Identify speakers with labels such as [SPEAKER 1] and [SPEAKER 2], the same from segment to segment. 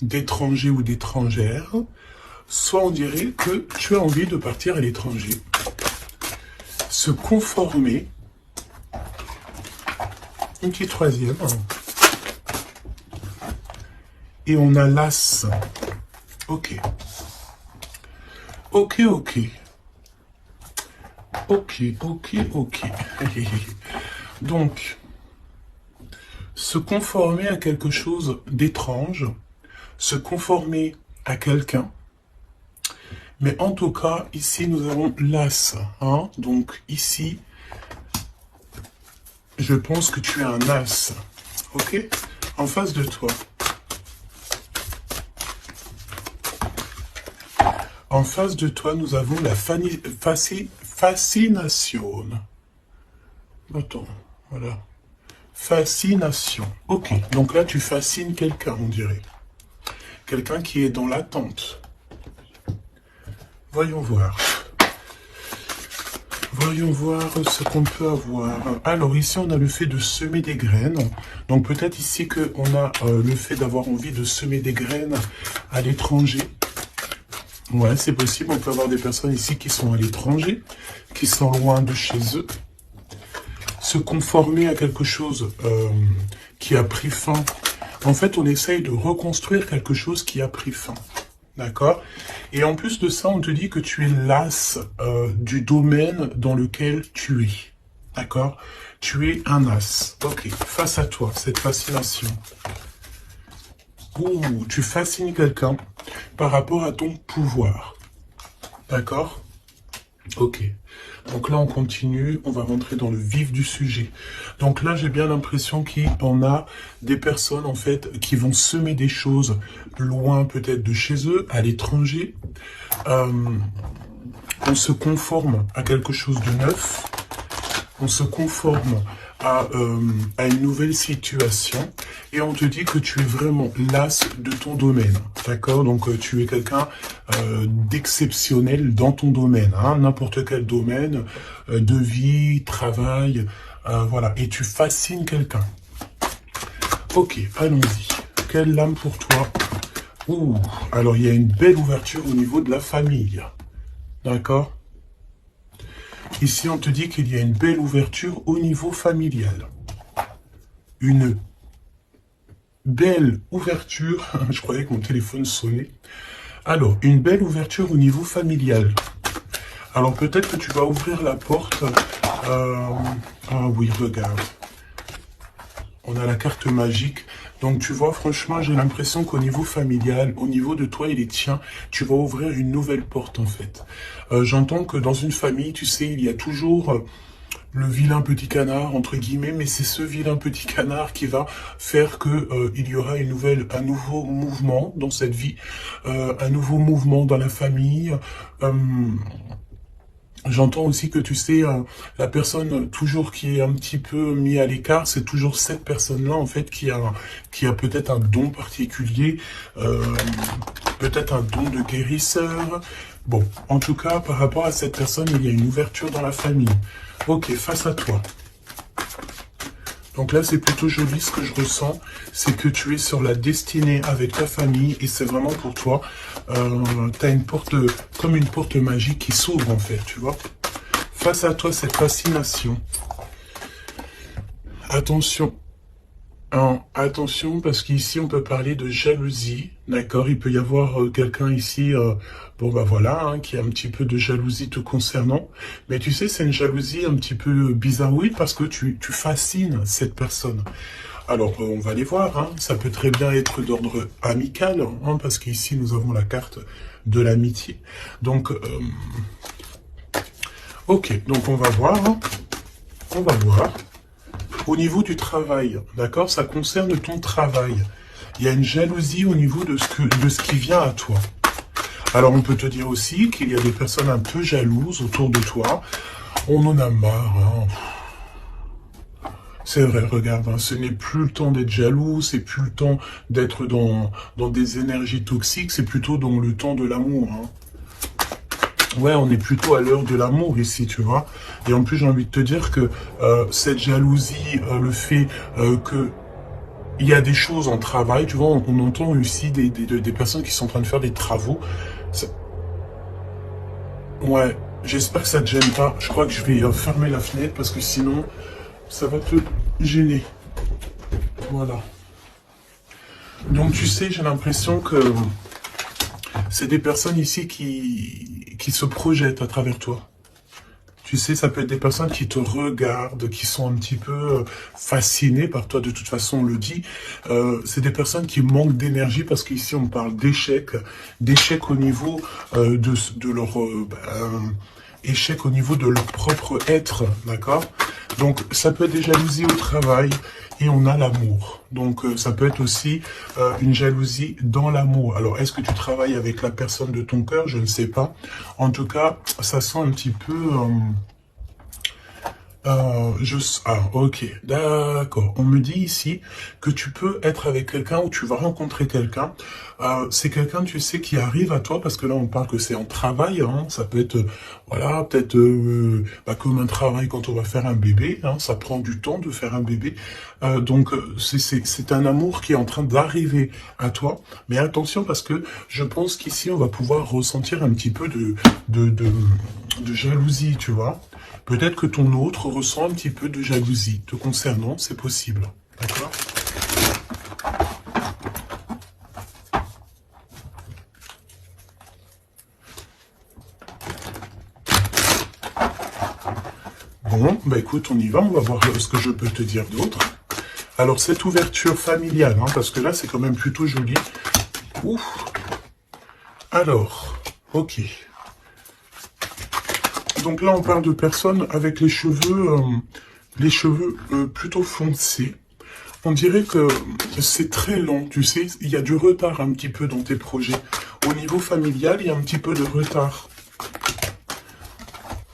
[SPEAKER 1] d'étranger ou d'étrangère, soit on dirait que tu as envie de partir à l'étranger. Se conformer. Une petite troisième. Et on a l'as. Ok. Ok. Donc, se conformer à quelque chose d'étrange, se conformer à quelqu'un. Mais en tout cas, ici, nous avons l'as. Hein? Donc, ici, je pense que tu es un as. Ok? En face de toi. En face de toi, nous avons la fascination. Attends, voilà. Fascination. Ok, donc là, tu fascines quelqu'un, on dirait. Quelqu'un qui est dans l'attente. Voyons voir. Voyons voir ce qu'on peut avoir. Alors ici, on a le fait de semer des graines. Donc peut-être ici qu'on a le fait d'avoir envie de semer des graines à l'étranger. Ouais, c'est possible. On peut avoir des personnes ici qui sont à l'étranger, qui sont loin de chez eux. Se conformer à quelque chose qui a pris fin. En fait, on essaye de reconstruire quelque chose qui a pris fin. D'accord? Et en plus de ça, on te dit que tu es l'as du domaine dans lequel tu es. D'accord? Tu es un as. Ok, face à toi, cette fascination. Ouh, tu fascines quelqu'un par rapport à ton pouvoir. D'accord? Ok. Donc là, on continue, on va rentrer dans le vif du sujet. Donc là, j'ai bien l'impression qu'on a des personnes, en fait, qui vont semer des choses loin peut-être de chez eux, à l'étranger. On se conforme à quelque chose de neuf. On se conforme à une nouvelle situation. Et on te dit que tu es vraiment l'as de ton domaine. D'accord? Donc tu es quelqu'un d'exceptionnel dans ton domaine. Hein, n'importe quel domaine de vie, travail. Voilà. Et tu fascines quelqu'un. Ok, allons-y. Quelle lame pour toi? Ouh, alors il y a une belle ouverture au niveau de la famille. D'accord? Ici, on te dit qu'il y a une belle ouverture au niveau familial. Une belle ouverture. Je croyais que mon téléphone sonnait. Alors, une belle ouverture au niveau familial. Alors, peut-être que tu vas ouvrir la porte. Ah oui, regarde. On a la carte magique. Donc, tu vois, franchement, j'ai l'impression qu'au niveau familial, au niveau de toi et les tiens, tu vas ouvrir une nouvelle porte, en fait. J'entends que dans une famille, tu sais, il y a toujours le vilain petit canard, entre guillemets, mais c'est ce vilain petit canard qui va faire que il y aura un nouveau mouvement dans cette vie, un nouveau mouvement dans la famille. J'entends aussi que, tu sais, la personne toujours qui est un petit peu mis à l'écart, c'est toujours cette personne-là, en fait, qui a peut-être un don particulier, peut-être un don de guérisseur. Bon, en tout cas, par rapport à cette personne, il y a une ouverture dans la famille. Ok, face à toi. Donc là, c'est plutôt joli ce que je ressens. C'est que tu es sur la destinée avec ta famille et c'est vraiment pour toi. Tu as une porte, comme une porte magique qui s'ouvre en fait, tu vois. Face à toi, cette fascination. Attention. Attention, parce qu'ici, on peut parler de jalousie. D'accord? Il peut y avoir quelqu'un ici, bon bah voilà, hein, qui a un petit peu de jalousie te concernant. Mais tu sais, c'est une jalousie un petit peu bizarroïde parce que tu fascines cette personne. Alors, on va les voir. Hein. Ça peut très bien être d'ordre amical, hein, parce qu'ici, nous avons la carte de l'amitié. Donc, ok, donc on va voir. Hein. On va voir. Au niveau du travail, d'accord, ça concerne ton travail. Il y a une jalousie au niveau de ce qui vient à toi. Alors, on peut te dire aussi qu'il y a des personnes un peu jalouses autour de toi. On en a marre. Hein. C'est vrai, regarde, hein, ce n'est plus le temps d'être jaloux, c'est plus le temps d'être dans des énergies toxiques, c'est plutôt dans le temps de l'amour. Hein. Ouais, on est plutôt à l'heure de l'amour ici, tu vois. Et en plus, j'ai envie de te dire que cette jalousie, le fait que il y a des choses en travail, tu vois, on entend aussi des personnes qui sont en train de faire des travaux. Ça- ouais, j'espère que ça te gêne pas. Je crois que je vais fermer la fenêtre parce que sinon, ça va te gêner. Voilà. Donc tu sais, j'ai l'impression que c'est des personnes ici qui se projettent à travers toi. Tu sais, ça peut être des personnes qui te regardent, qui sont un petit peu fascinées par toi, de toute façon, on le dit. C'est des personnes qui manquent d'énergie parce qu'ici, on parle d'échec au niveau de leur... échec au niveau de leur propre être, d'accord? Donc, ça peut être des jalousies au travail et on a l'amour. Donc, ça peut être aussi une jalousie dans l'amour. Alors, est-ce que tu travailles avec la personne de ton cœur? Je ne sais pas. En tout cas, ça sent un petit peu... ok, d'accord. On me dit ici que tu peux être avec quelqu'un ou tu vas rencontrer quelqu'un. C'est quelqu'un, tu sais, qui arrive à toi parce que là, on parle que c'est en travail. Hein, ça peut être, voilà, peut-être comme un travail quand on va faire un bébé. Hein, ça prend du temps de faire un bébé. Donc, c'est un amour qui est en train d'arriver à toi. Mais attention parce que je pense qu'ici, on va pouvoir ressentir un petit peu de jalousie, tu vois. Peut-être que ton autre ressent un petit peu de jalousie te concernant, c'est possible. D'accord? Bon, bah écoute, on y va, on va voir ce que je peux te dire d'autre. Alors, cette ouverture familiale, hein, parce que là, c'est quand même plutôt joli. Ouf. Alors, ok. Donc là, on parle de personnes avec les cheveux plutôt foncés. On dirait que c'est très long, tu sais, il y a du retard un petit peu dans tes projets. Au niveau familial, il y a un petit peu de retard.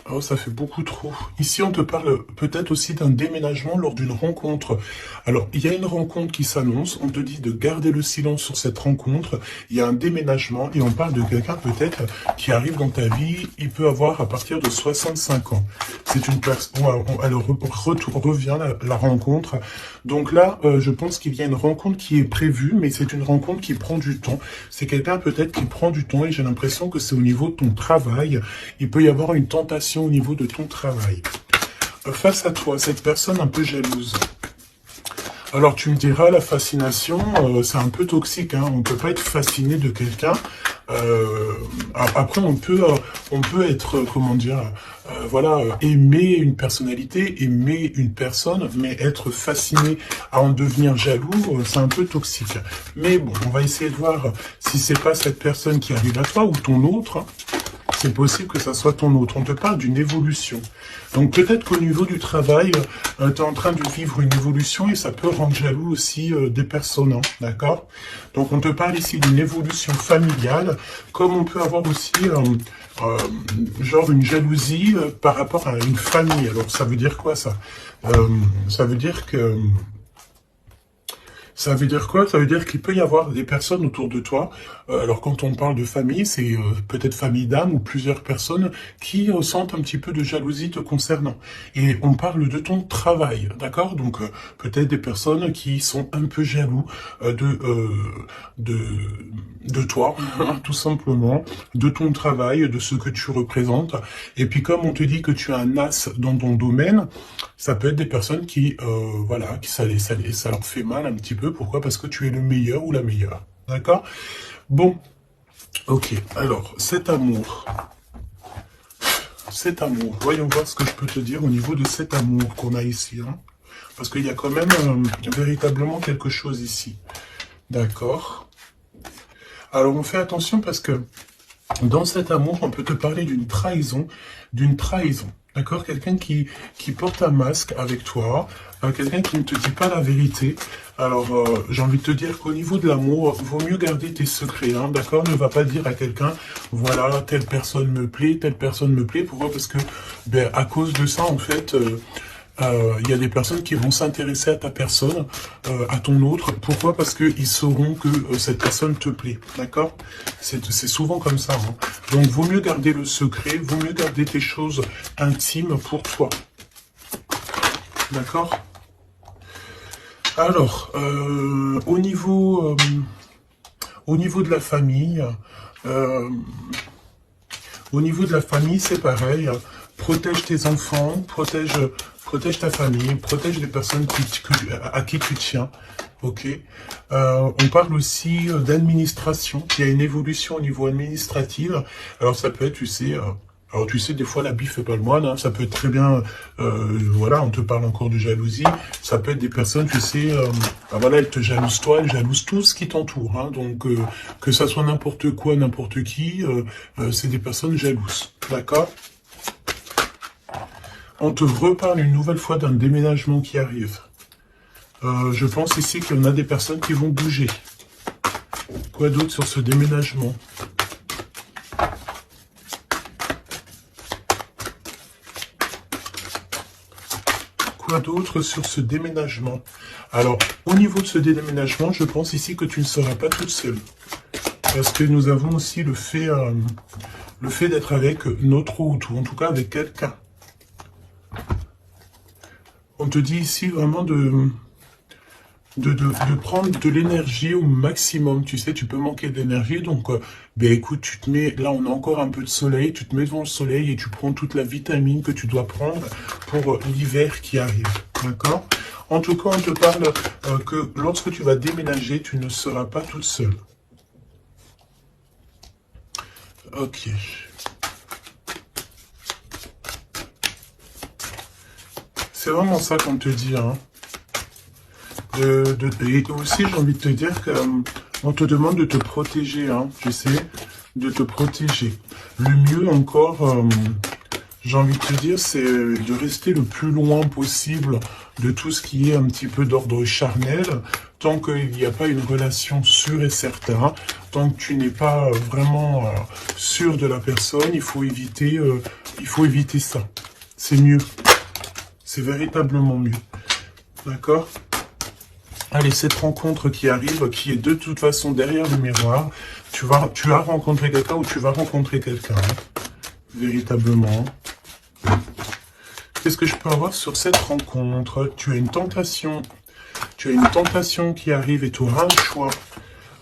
[SPEAKER 1] Oh, ça fait beaucoup trop. Ici, on te parle peut-être aussi d'un déménagement lors d'une rencontre. Alors, il y a une rencontre qui s'annonce. On te dit de garder le silence sur cette rencontre. Il y a un déménagement et on parle de quelqu'un peut-être qui arrive dans ta vie. Il peut avoir à partir de 65 ans. C'est une personne... Elle revient la rencontre. Donc là, je pense qu'il y a une rencontre qui est prévue, mais c'est une rencontre qui prend du temps. C'est quelqu'un peut-être qui prend du temps et j'ai l'impression que c'est au niveau de ton travail. Il peut y avoir une tentation au niveau de ton travail. Face à toi, cette personne un peu jalouse. Alors tu me diras, la fascination, c'est un peu toxique. Hein. On ne peut pas être fasciné de quelqu'un. Après, on peut être, comment dire, voilà, aimer une personnalité, aimer une personne, mais être fasciné à en devenir jaloux, c'est un peu toxique. Mais bon, on va essayer de voir si c'est pas cette personne qui arrive à toi ou ton autre. C'est possible que ça soit ton autre. On te parle d'une évolution. Donc peut-être qu'au niveau du travail, tu es en train de vivre une évolution et ça peut rendre jaloux aussi des personnes. Hein, d'accord? Donc on te parle ici d'une évolution familiale, comme on peut avoir aussi genre une jalousie par rapport à une famille. Alors ça veut dire quoi ça? Ça veut dire que... Ça veut dire quoi? Ça veut dire qu'il peut y avoir des personnes autour de toi. Alors quand on parle de famille, c'est peut-être famille d'âme ou plusieurs personnes qui ressentent un petit peu de jalousie te concernant. Et on parle de ton travail, d'accord? Donc peut-être des personnes qui sont un peu jaloux de, de toi, tout simplement, de ton travail, de ce que tu représentes. Et puis comme on te dit que tu es un as dans ton domaine, ça peut être des personnes qui, voilà, qui ça leur fait mal un petit peu. Pourquoi? Parce que tu es le meilleur ou la meilleure. D'accord? Bon, ok. Alors, cet amour, voyons voir ce que je peux te dire au niveau de cet amour qu'on a ici. Hein, parce qu'il y a quand même véritablement quelque chose ici. D'accord? Alors, on fait attention parce que dans cet amour, on peut te parler d'une trahison, d'accord? Quelqu'un qui porte un masque avec toi, quelqu'un qui ne te dit pas la vérité. Alors, j'ai envie de te dire qu'au niveau de l'amour, vaut mieux garder tes secrets, hein, d'accord? Ne va pas dire à quelqu'un, voilà, telle personne me plaît, telle personne me plaît. Pourquoi? Parce que, ben, à cause de ça, en fait... il y a des personnes qui vont s'intéresser à ta personne, à ton autre. Pourquoi? Parce qu'ils sauront que cette personne te plaît. D'accord? C'est souvent comme ça. Hein. Donc, vaut mieux garder le secret, vaut mieux garder tes choses intimes pour toi. D'accord? Alors, au niveau de la famille, euh, c'est pareil. Protège tes enfants, protège ta famille, protège les personnes à qui tu tiens. Ok. On parle aussi d'administration. Il y a une évolution au niveau administratif. Alors ça peut être, alors tu sais, des fois l'habit fait pas le moine. Hein. Ça peut être très bien, voilà, on te parle encore de jalousie. Ça peut être des personnes, tu sais, ben voilà, elles te jalousent toi, elles jalousent tout ce qui t'entoure. Hein. Donc que ça soit n'importe quoi, n'importe qui, c'est des personnes jalouses. D'accord? On te reparle une nouvelle fois d'un déménagement qui arrive. Je pense ici qu'il y en a des personnes qui vont bouger. Quoi d'autre sur ce déménagement? Quoi d'autre sur ce déménagement? Alors, au niveau de ce déménagement, je pense ici que tu ne seras pas toute seule. Parce que nous avons aussi le fait d'être avec notre hôte, ou en tout cas avec quelqu'un. On te dit ici vraiment de prendre de l'énergie au maximum. Tu sais, tu peux manquer d'énergie, donc ben écoute, tu te mets, là on a encore un peu de soleil, tu te mets devant le soleil et tu prends toute la vitamine que tu dois prendre pour l'hiver qui arrive, d'accord? En tout cas, on te parle que lorsque tu vas déménager, tu ne seras pas toute seule. Ok. C'est vraiment ça qu'on te dit, hein. Et aussi, j'ai envie de te dire que on te demande de te protéger, hein, tu sais, de te protéger. Le mieux encore, j'ai envie de te dire, c'est de rester le plus loin possible de tout ce qui est un petit peu d'ordre charnel, tant qu'il n'y a pas une relation sûre et certaine, tant que tu n'es pas vraiment sûr de la personne, il faut éviter ça. C'est mieux. C'est véritablement mieux. D'accord? Allez, cette rencontre qui arrive, qui est de toute façon derrière le miroir, tu as rencontré quelqu'un ou tu vas rencontrer quelqu'un, hein, véritablement. Qu'est-ce que je peux avoir sur cette rencontre? Tu as une tentation qui arrive et tu auras un choix.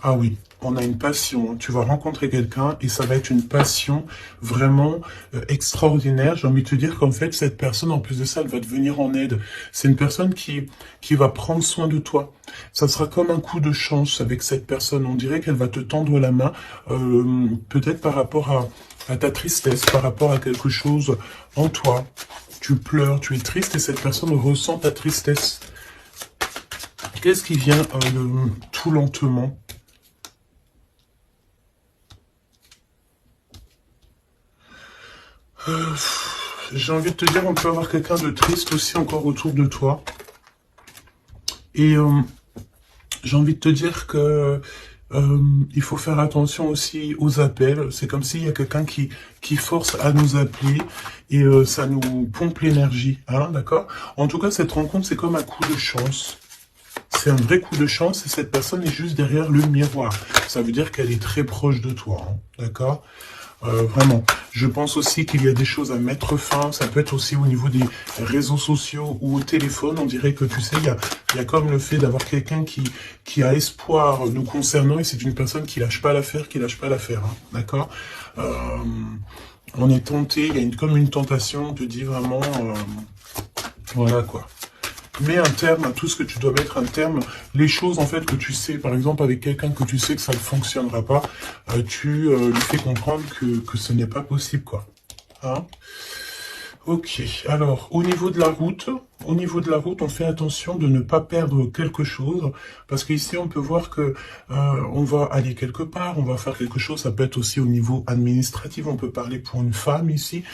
[SPEAKER 1] Ah oui, on a une passion. Tu vas rencontrer quelqu'un et ça va être une passion vraiment extraordinaire. J'ai envie de te dire qu'en fait, cette personne, en plus de ça, elle va te venir en aide. C'est une personne qui va prendre soin de toi. Ça sera comme un coup de chance avec cette personne. On dirait qu'elle va te tendre la main, peut-être par rapport à ta tristesse, par rapport à quelque chose en toi. Tu pleures, tu es triste et cette personne ressent ta tristesse. Qu'est-ce qui vient tout lentement? J'ai envie de te dire, on peut avoir quelqu'un de triste aussi encore autour de toi. Et j'ai envie de te dire que il faut faire attention aussi aux appels. C'est comme s'il y a quelqu'un qui force à nous appeler et ça nous pompe l'énergie. Hein, d'accord? En tout cas, cette rencontre, c'est comme un coup de chance. C'est un vrai coup de chance et cette personne est juste derrière le miroir. Ça veut dire qu'elle est très proche de toi. Hein, d'accord? Vraiment. Je pense aussi qu'il y a des choses à mettre fin. Ça peut être aussi au niveau des réseaux sociaux ou au téléphone. On dirait que, tu sais, il y a comme le fait d'avoir quelqu'un qui a espoir nous concernant et c'est une personne qui lâche pas l'affaire, hein, d'accord? On est tenté, il y a comme une tentation, on te dit vraiment, voilà quoi. Mets un terme à tout ce que tu dois mettre un terme. Les choses, en fait, que tu sais, par exemple, avec quelqu'un que tu sais que ça ne fonctionnera pas, tu lui fais comprendre que ce n'est pas possible, quoi. Hein? Ok, alors, au niveau de la route, on fait attention de ne pas perdre quelque chose, parce qu'ici, on peut voir que on va aller quelque part, on va faire quelque chose, ça peut être aussi au niveau administratif, on peut parler pour une femme ici,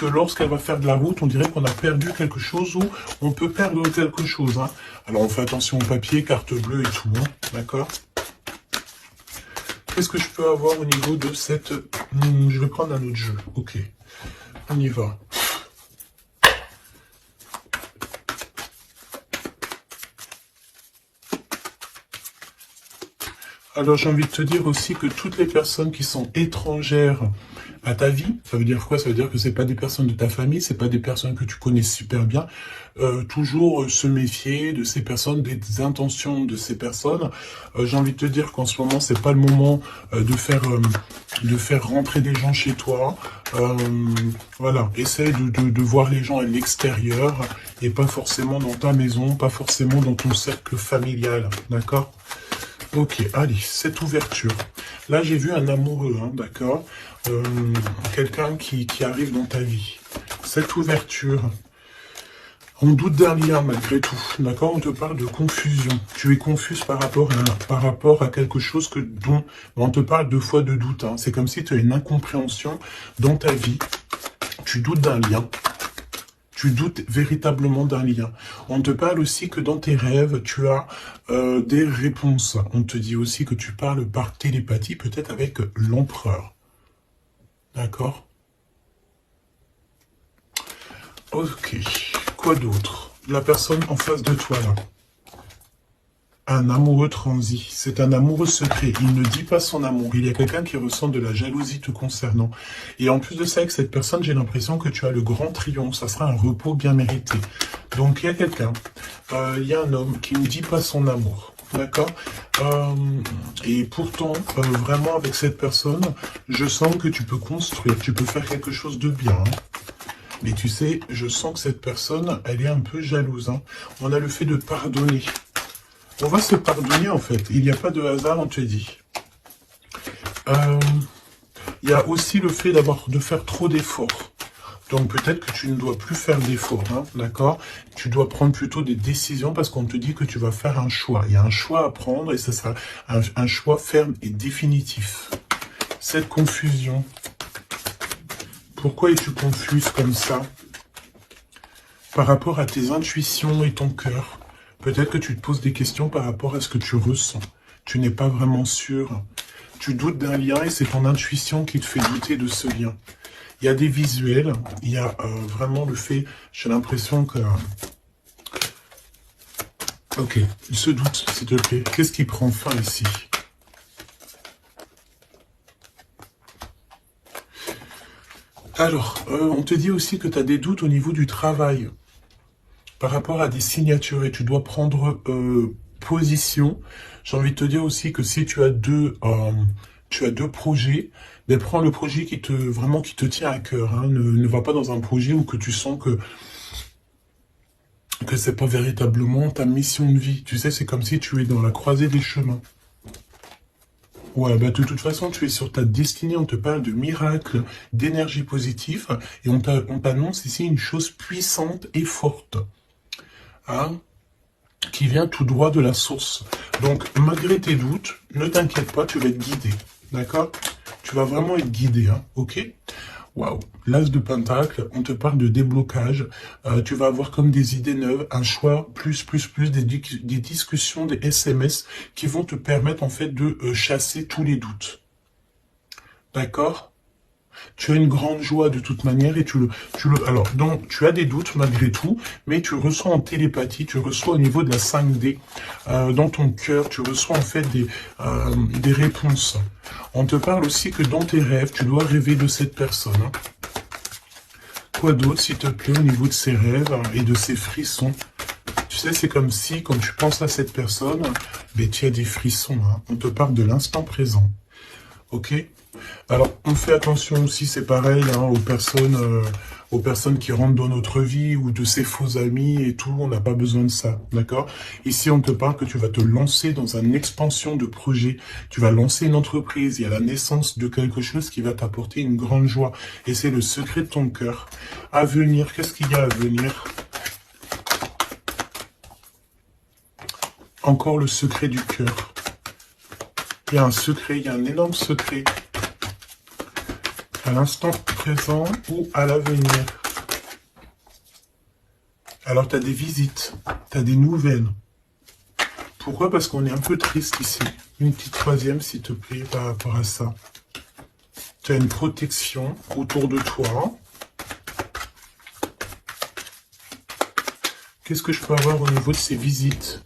[SPEAKER 1] que lorsqu'elle va faire de la route, on dirait qu'on a perdu quelque chose ou on peut perdre quelque chose. Hein. Alors, on fait attention au papier, carte bleue et tout, hein, d'accord? Qu'est-ce que je peux avoir au niveau de cette... je vais prendre un autre jeu, ok, on y va. Alors j'ai envie de te dire aussi que toutes les personnes qui sont étrangères à ta vie, ça veut dire quoi? Ça veut dire que c'est pas des personnes de ta famille, c'est pas des personnes que tu connais super bien. Toujours se méfier de ces personnes, des intentions de ces personnes. J'ai envie de te dire qu'en ce moment c'est pas le moment de faire rentrer des gens chez toi. Voilà, essaye de voir les gens à l'extérieur et pas forcément dans ta maison, pas forcément dans ton cercle familial, d'accord? Ok, allez, cette ouverture. Là, j'ai vu un amoureux, hein, d'accord? Quelqu'un qui arrive dans ta vie. Cette ouverture, on doute d'un lien malgré tout, d'accord? On te parle de confusion. Tu es confuse par rapport à quelque chose dont on te parle deux fois de doute. Hein. C'est comme si tu as une incompréhension dans ta vie. Tu doutes d'un lien. Tu doutes véritablement d'un lien. On te parle aussi que dans tes rêves, tu as des réponses. On te dit aussi que tu parles par télépathie, peut-être avec l'empereur. D'accord? Ok. Quoi d'autre? La personne en face de toi, là. Un amoureux transi, c'est un amoureux secret, il ne dit pas son amour, il y a quelqu'un qui ressent de la jalousie te concernant. Et en plus de ça, avec cette personne, j'ai l'impression que tu as le grand triomphe, ça sera un repos bien mérité. Donc il y a quelqu'un, il y a un homme qui ne dit pas son amour, d'accord? Et pourtant, vraiment avec cette personne, je sens que tu peux construire, tu peux faire quelque chose de bien. Hein. Mais tu sais, je sens que cette personne, elle est un peu jalouse. Hein. On a le fait de pardonner. On va se pardonner en fait, il n'y a pas de hasard, on te dit. Il y a aussi le fait de faire trop d'efforts. Donc peut-être que tu ne dois plus faire d'efforts, hein, d'accord? Tu dois prendre plutôt des décisions parce qu'on te dit que tu vas faire un choix. Il y a un choix à prendre et ce sera un choix ferme et définitif. Cette confusion, pourquoi es-tu confuse comme ça? Par rapport à tes intuitions et ton cœur. Peut-être que tu te poses des questions par rapport à ce que tu ressens. Tu n'es pas vraiment sûr. Tu doutes d'un lien et c'est ton intuition qui te fait douter de ce lien. Il y a des visuels, il y a vraiment le fait, j'ai l'impression que... Ok, il se doute, s'il te plaît. Qu'est-ce qui prend fin ici? Alors, on te dit aussi que tu as des doutes au niveau du travail. Par rapport à des signatures et tu dois prendre position. J'ai envie de te dire aussi que si tu as deux projets, ben prends le projet qui te tient à cœur. Hein. Ne va pas dans un projet où que tu sens que c'est pas véritablement ta mission de vie. Tu sais, c'est comme si tu es dans la croisée des chemins. Ouais, bah de toute façon, tu es sur ta destinée, on te parle de miracles, d'énergie positive, et on t'annonce ici une chose puissante et forte. Hein, qui vient tout droit de la source. Donc, malgré tes doutes, ne t'inquiète pas, tu vas être guidé. D'accord? Tu vas vraiment être guidé, hein, ok? Waouh! L'As de Pentacle, on te parle de déblocage. Tu vas avoir comme des idées neuves, un choix, des discussions, des SMS qui vont te permettre en fait de chasser tous les doutes. D'accord? Tu as une grande joie de toute manière et alors, donc, tu as des doutes malgré tout, mais tu ressens en télépathie, tu reçois au niveau de la 5D, dans ton cœur, tu reçois en fait des réponses. On te parle aussi que dans tes rêves, tu dois rêver de cette personne. Hein. Quoi d'autre, s'il te plaît, au niveau de ces rêves et de ces frissons? Tu sais, c'est comme si, quand tu penses à cette personne, ben, tu as des frissons. Hein. On te parle de l'instant présent. Ok? Alors, on fait attention aussi, c'est pareil, hein, aux personnes qui rentrent dans notre vie ou de ces faux amis et tout, on n'a pas besoin de ça, d'accord? Ici, on te parle que tu vas te lancer dans une expansion de projet, tu vas lancer une entreprise, il y a la naissance de quelque chose qui va t'apporter une grande joie, et c'est le secret de ton cœur. À venir, qu'est-ce qu'il y a à venir? Encore le secret du cœur. Il y a un secret, il y a un énorme secret. À l'instant présent ou à l'avenir. Alors, tu as des visites, tu as des nouvelles. Pourquoi? Parce qu'on est un peu triste ici. Une petite troisième, s'il te plaît, par rapport à ça. Tu as une protection autour de toi. Qu'est-ce que je peux avoir au niveau de ces visites?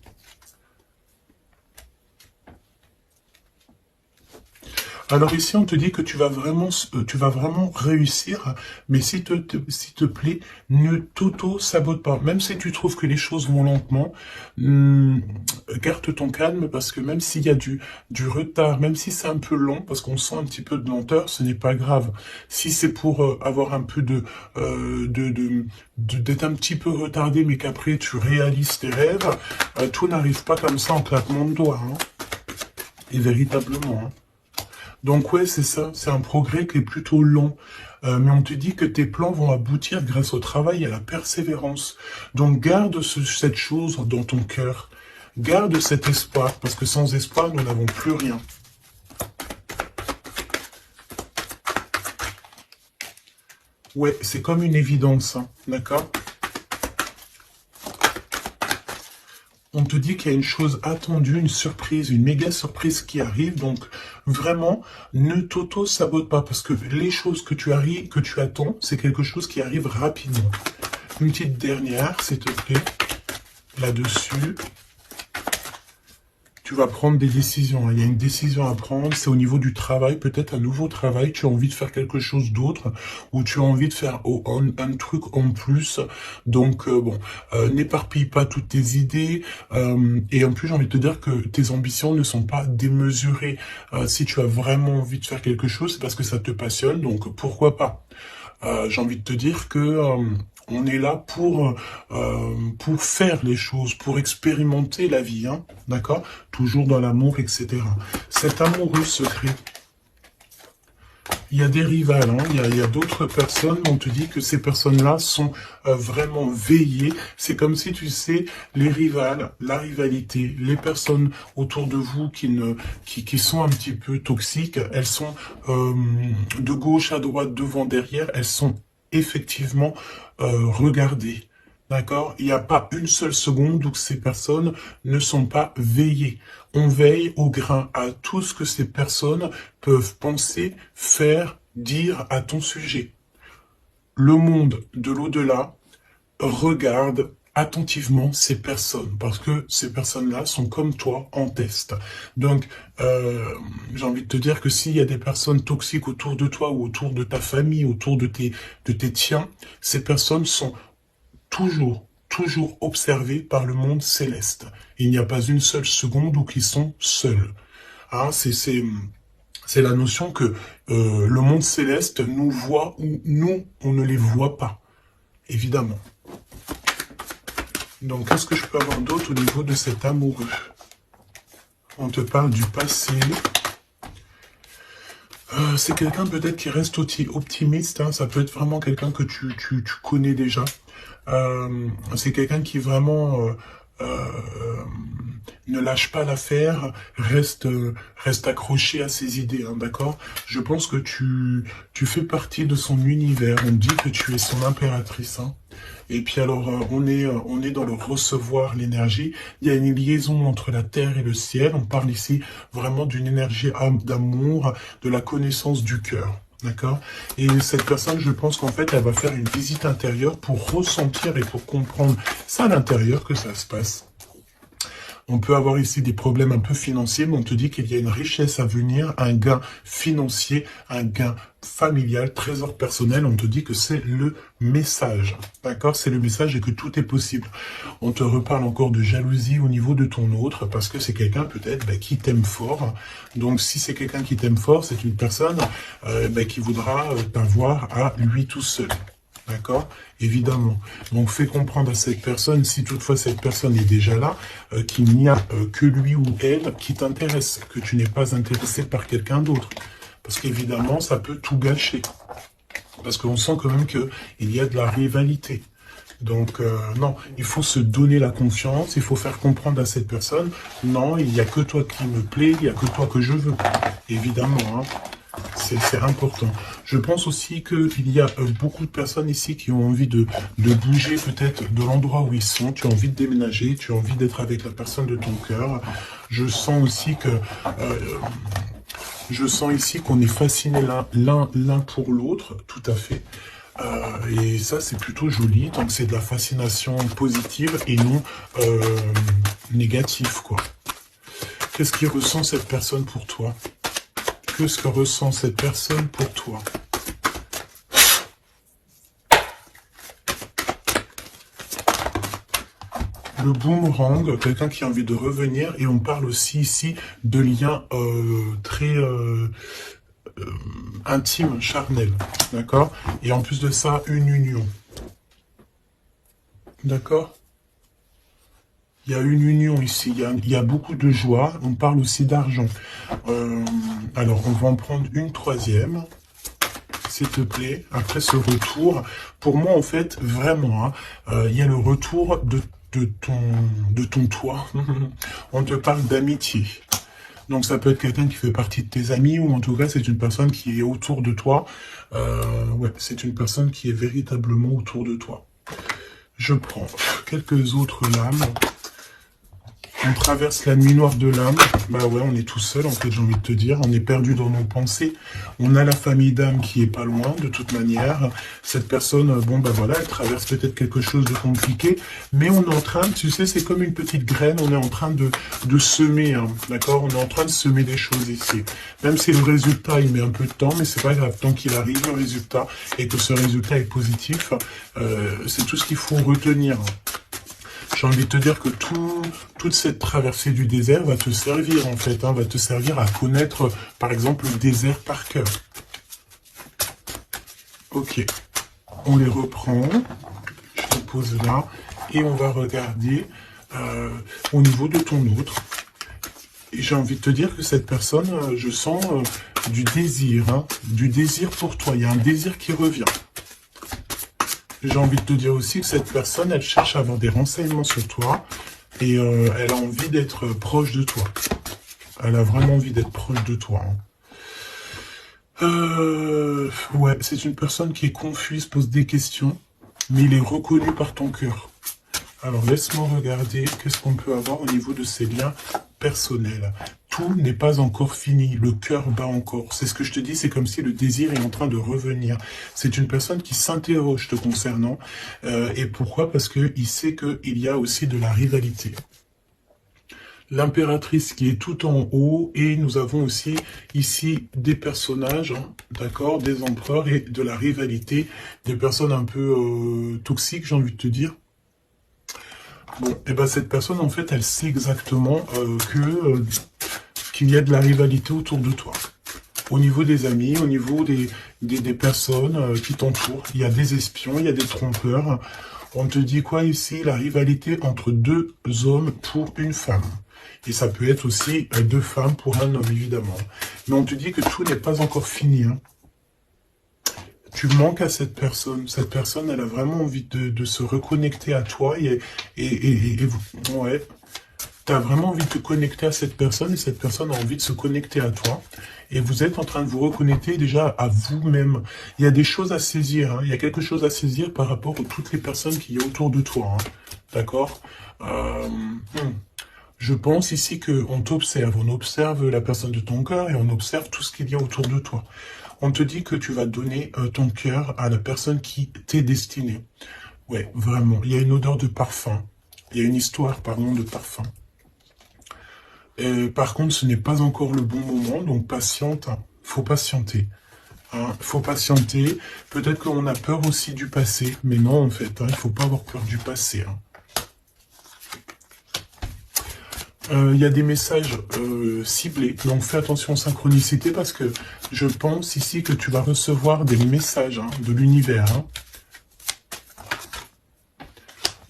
[SPEAKER 1] Alors ici, on te dit que tu vas vraiment réussir, mais s'il te plaît, ne t'auto-sabote pas. Même si tu trouves que les choses vont lentement, garde ton calme, parce que même s'il y a du retard, même si c'est un peu long, parce qu'on sent un petit peu de lenteur, ce n'est pas grave. Si c'est pour avoir un peu d'être un petit peu retardé, mais qu'après tu réalises tes rêves, tout n'arrive pas comme ça en claquement de doigts, hein. Et véritablement, hein. Donc ouais, c'est ça, c'est un progrès qui est plutôt long. Mais on te dit que tes plans vont aboutir grâce au travail et à la persévérance. Donc garde cette chose dans ton cœur. Garde cet espoir, parce que sans espoir, nous n'avons plus rien. Ouais, c'est comme une évidence, hein, d'accord? On te dit qu'il y a une chose attendue, une surprise, une méga surprise qui arrive. Donc, vraiment, ne t'auto-sabote pas, parce que les choses que tu attends, c'est quelque chose qui arrive rapidement. Une petite dernière, s'il te plaît, là-dessus. Tu vas prendre des décisions. Il y a une décision à prendre, c'est au niveau du travail, peut-être un nouveau travail, tu as envie de faire quelque chose d'autre, ou tu as envie de faire un truc en plus. Donc, n'éparpille pas toutes tes idées. Et en plus, j'ai envie de te dire que tes ambitions ne sont pas démesurées. Si tu as vraiment envie de faire quelque chose, c'est parce que ça te passionne, donc pourquoi pas. J'ai envie de te dire que on est là pour faire les choses, pour expérimenter la vie, hein, d'accord? Toujours dans l'amour, etc. Cet amoureux secret, il y a des rivales, hein, il y a d'autres personnes, on te dit que ces personnes-là sont vraiment veillées. C'est comme si, tu sais, les rivales, la rivalité, les personnes autour de vous qui sont un petit peu toxiques, elles sont de gauche à droite, devant, derrière, elles sont effectivement regardées. D'accord? Il n'y a pas une seule seconde où ces personnes ne sont pas veillées. On veille au grain à tout ce que ces personnes peuvent penser, faire, dire à ton sujet. Le monde de l'au-delà regarde attentivement ces personnes, parce que ces personnes-là sont comme toi en test. Donc, j'ai envie de te dire que s'il y a des personnes toxiques autour de toi ou autour de ta famille, autour de tes tiens, ces personnes sont toujours observés par le monde céleste. Il n'y a pas une seule seconde où ils sont seuls. Hein, c'est la notion que le monde céleste nous voit ou nous, on ne les voit pas, évidemment. Donc, qu'est-ce que je peux avoir d'autre au niveau de cet amoureux? On te parle du passé. C'est quelqu'un peut-être qui reste optimiste, hein, ça peut être vraiment quelqu'un que tu connais déjà. C'est quelqu'un qui vraiment ne lâche pas l'affaire, reste accroché à ses idées, hein, d'accord? Je pense que tu fais partie de son univers. On dit que tu es son impératrice, hein. Et puis alors, on est dans le recevoir l'énergie. Il y a une liaison entre la terre et le ciel. On parle ici vraiment d'une énergie d'amour, de la connaissance du cœur. D'accord? Et cette personne, je pense qu'en fait, elle va faire une visite intérieure pour ressentir et pour comprendre ça à l'intérieur que ça se passe. On peut avoir ici des problèmes un peu financiers, mais on te dit qu'il y a une richesse à venir, un gain financier, un gain familial, trésor personnel. On te dit que c'est le message. D'accord? C'est le message et que tout est possible. On te reparle encore de jalousie au niveau de ton autre, parce que c'est quelqu'un peut-être qui t'aime fort. Donc si c'est quelqu'un qui t'aime fort, c'est une personne qui voudra t'avoir à lui tout seul. D'accord? Évidemment. Donc, fais comprendre à cette personne, si toutefois cette personne est déjà là, qu'il n'y a que lui ou elle qui t'intéresse, que tu n'es pas intéressé par quelqu'un d'autre. Parce qu'évidemment, ça peut tout gâcher. Parce qu'on sent quand même qu'il y a de la rivalité. Donc, non, il faut se donner la confiance, il faut faire comprendre à cette personne, non, il n'y a que toi qui me plaît, il n'y a que toi que je veux. Évidemment, hein. C'est important. Je pense aussi qu'il y a beaucoup de personnes ici qui ont envie de bouger peut-être de l'endroit où ils sont. Tu as envie de déménager, tu as envie d'être avec la personne de ton cœur. Je sens aussi que... je sens ici qu'on est fascinés l'un pour l'autre, tout à fait. Et ça, c'est plutôt joli. Donc, c'est de la fascination positive et non négative, quoi. Qu'est-ce qui ressent cette personne pour toi? que ce que ressent cette personne pour toi. Le boomerang, quelqu'un qui a envie de revenir, et on parle aussi ici de liens très intimes, charnels, d'accord? Et en plus de ça, une union, d'accord? Il y a une union ici, il y a beaucoup de joie, on parle aussi d'argent. Alors, on va en prendre une troisième, s'il te plaît, après ce retour. Pour moi, en fait, vraiment, il y a le retour de ton toi. On te parle d'amitié. Donc, ça peut être quelqu'un qui fait partie de tes amis, ou en tout cas, c'est une personne qui est autour de toi. Ouais, c'est une personne qui est véritablement autour de toi. Je prends quelques autres lames. On traverse la nuit noire de l'âme. Bah ouais, on est tout seul, en fait, j'ai envie de te dire. On est perdu dans nos pensées. On a la famille d'âme qui est pas loin, de toute manière. Cette personne, bon, bah voilà, elle traverse peut-être quelque chose de compliqué. Mais on est en train, tu sais, c'est comme une petite graine. On est en train de semer, hein, d'accord? On est en train de semer des choses ici. Même si le résultat, il met un peu de temps, mais c'est pas grave. Tant qu'il arrive, le résultat, et que ce résultat est positif, c'est tout ce qu'il faut retenir. J'ai envie de te dire que toute cette traversée du désert va te servir, en fait, hein, va te servir à connaître, par exemple, le désert par cœur. Ok, on les reprend, je les pose là, et on va regarder au niveau de ton autre. Et j'ai envie de te dire que cette personne, je sens du désir, hein, du désir pour toi. Il y a un désir qui revient. J'ai envie de te dire aussi que cette personne, elle cherche à avoir des renseignements sur toi et elle a envie d'être proche de toi. Elle a vraiment envie d'être proche de toi. Hein. Ouais, c'est une personne qui est confuse, pose des questions, mais il est reconnu par ton cœur. Alors, laisse-moi regarder qu'est-ce qu'on peut avoir au niveau de ces liens personnels. Tout n'est pas encore fini, le cœur bat encore. C'est ce que je te dis, c'est comme si le désir est en train de revenir. C'est une personne qui s'interroge te concernant. Et pourquoi? Parce qu'il sait qu'il y a aussi de la rivalité. L'impératrice qui est tout en haut, et nous avons aussi ici des personnages, hein, d'accord, des empereurs et de la rivalité, des personnes un peu toxiques, j'ai envie de te dire. Bon, et ben cette personne, en fait, elle sait exactement qu'il y a de la rivalité autour de toi. Au niveau des amis, au niveau des personnes qui t'entourent, il y a des espions, il y a des trompeurs. On te dit quoi ici? La rivalité entre deux hommes pour une femme. Et ça peut être aussi deux femmes pour un homme, évidemment. Mais on te dit que tout n'est pas encore fini, hein. Tu manques à cette personne. Cette personne, elle a vraiment envie de se reconnecter à toi. Ouais, tu as vraiment envie de te connecter à cette personne et cette personne a envie de se connecter à toi. Et vous êtes en train de vous reconnecter déjà à vous-même. Il y a des choses à saisir. Hein. Il y a quelque chose à saisir par rapport à toutes les personnes qui y a autour de toi. Hein. D'accord? Je pense ici qu'on t'observe. On observe la personne de ton cœur et on observe tout ce qu'il y a autour de toi. On te dit que tu vas donner ton cœur à la personne qui t'est destinée. Ouais, vraiment. Il y a une odeur de parfum. Il y a une histoire, pardon, de parfum. Par contre, ce n'est pas encore le bon moment, donc patiente. Hein. Faut patienter. Hein. Faut patienter. Peut-être qu'on a peur aussi du passé, mais non, en fait, hein, il ne faut pas avoir peur du passé. Hein. Il y a des messages ciblés, donc fais attention aux synchronicités parce que je pense ici que tu vas recevoir des messages hein, de l'univers. Hein.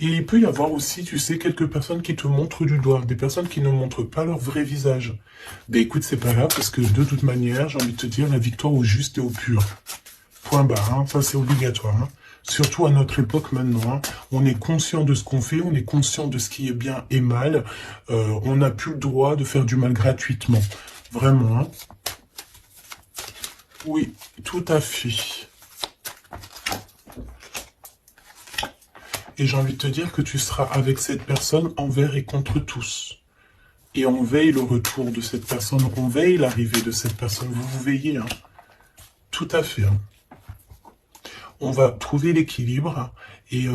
[SPEAKER 1] Et il peut y avoir aussi, tu sais, quelques personnes qui te montrent du doigt, des personnes qui ne montrent pas leur vrai visage. Ben écoute, c'est pas grave parce que de toute manière, j'ai envie de te dire, la victoire au juste et au pur. Point barre, hein, ça c'est obligatoire. Hein. Surtout à notre époque maintenant, hein, on est conscient de ce qu'on fait, on est conscient de ce qui est bien et mal. On n'a plus le droit de faire du mal gratuitement. Vraiment. Hein. Oui, tout à fait. Et j'ai envie de te dire que tu seras avec cette personne envers et contre tous. Et on veille le retour de cette personne, on veille l'arrivée de cette personne. Vous veillez. Hein. Tout à fait. Hein. On va trouver l'équilibre et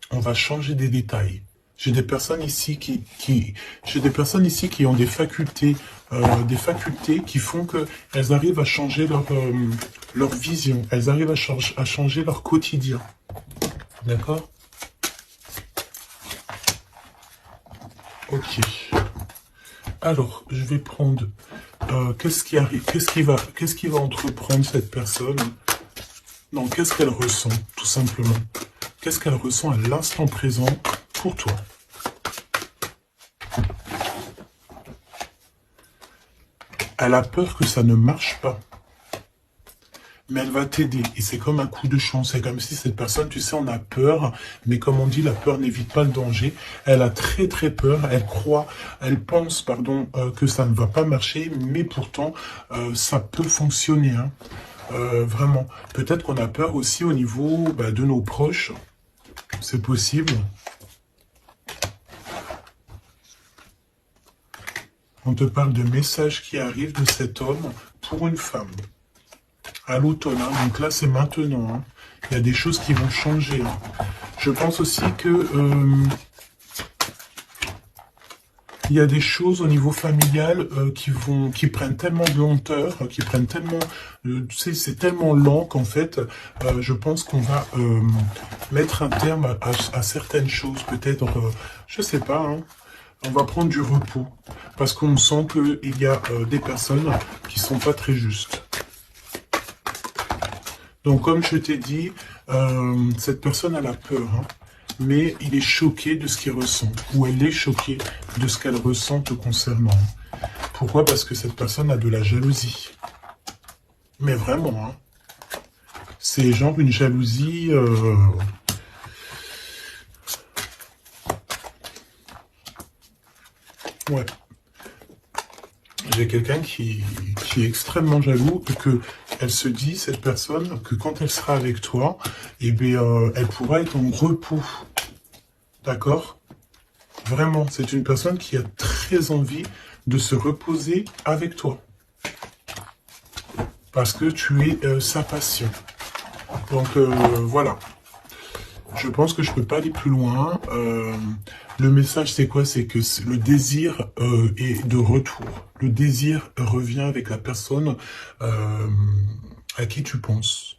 [SPEAKER 1] on va changer des détails. J'ai des personnes ici qui ont des facultés des facultés qui font qu'elles arrivent à changer leur vision, elles arrivent à changer leur quotidien. D'accord? Ok. Alors, je vais prendre... qu'est-ce qui arrive? Qu'est-ce qui va entreprendre cette personne? Non, qu'est-ce qu'elle ressent, tout simplement? Qu'est-ce qu'elle ressent à l'instant présent pour toi? Elle a peur que ça ne marche pas. Mais elle va t'aider. Et c'est comme un coup de chance. C'est comme si cette personne, tu sais, on a peur. Mais comme on dit, la peur n'évite pas le danger. Elle a très très peur. Elle pense, pardon, que ça ne va pas marcher. Mais pourtant, ça peut fonctionner. Hein. Vraiment. Peut-être qu'on a peur aussi au niveau de nos proches. C'est possible. On te parle de messages qui arrivent de cet homme pour une femme. À l'automne, hein. Donc là c'est maintenant. Hein. Il y a des choses qui vont changer. Hein. Je pense aussi que il y a des choses au niveau familial qui prennent tellement de lenteur, qui prennent tellement, tu sais, c'est tellement lent qu'en fait, je pense qu'on va mettre un terme à certaines choses. Peut-être, je sais pas. Hein. On va prendre du repos parce qu'on sent qu'il y a des personnes qui sont pas très justes. Donc, comme je t'ai dit, cette personne a la peur, hein, mais il est choqué de ce qu'il ressent, ou elle est choquée de ce qu'elle ressent te concernant. Pourquoi? Parce que cette personne a de la jalousie. Mais vraiment, hein, c'est genre une jalousie... Ouais. J'ai quelqu'un qui est extrêmement jaloux et que elle se dit, cette personne, que quand elle sera avec toi, eh bien, elle pourra être en repos. D'accord? Vraiment, c'est une personne qui a très envie de se reposer avec toi. Parce que tu es sa passion. Donc, voilà. Je pense que je peux pas aller plus loin. Le message, c'est quoi? C'est que le désir est de retour. Le désir revient avec la personne à qui tu penses.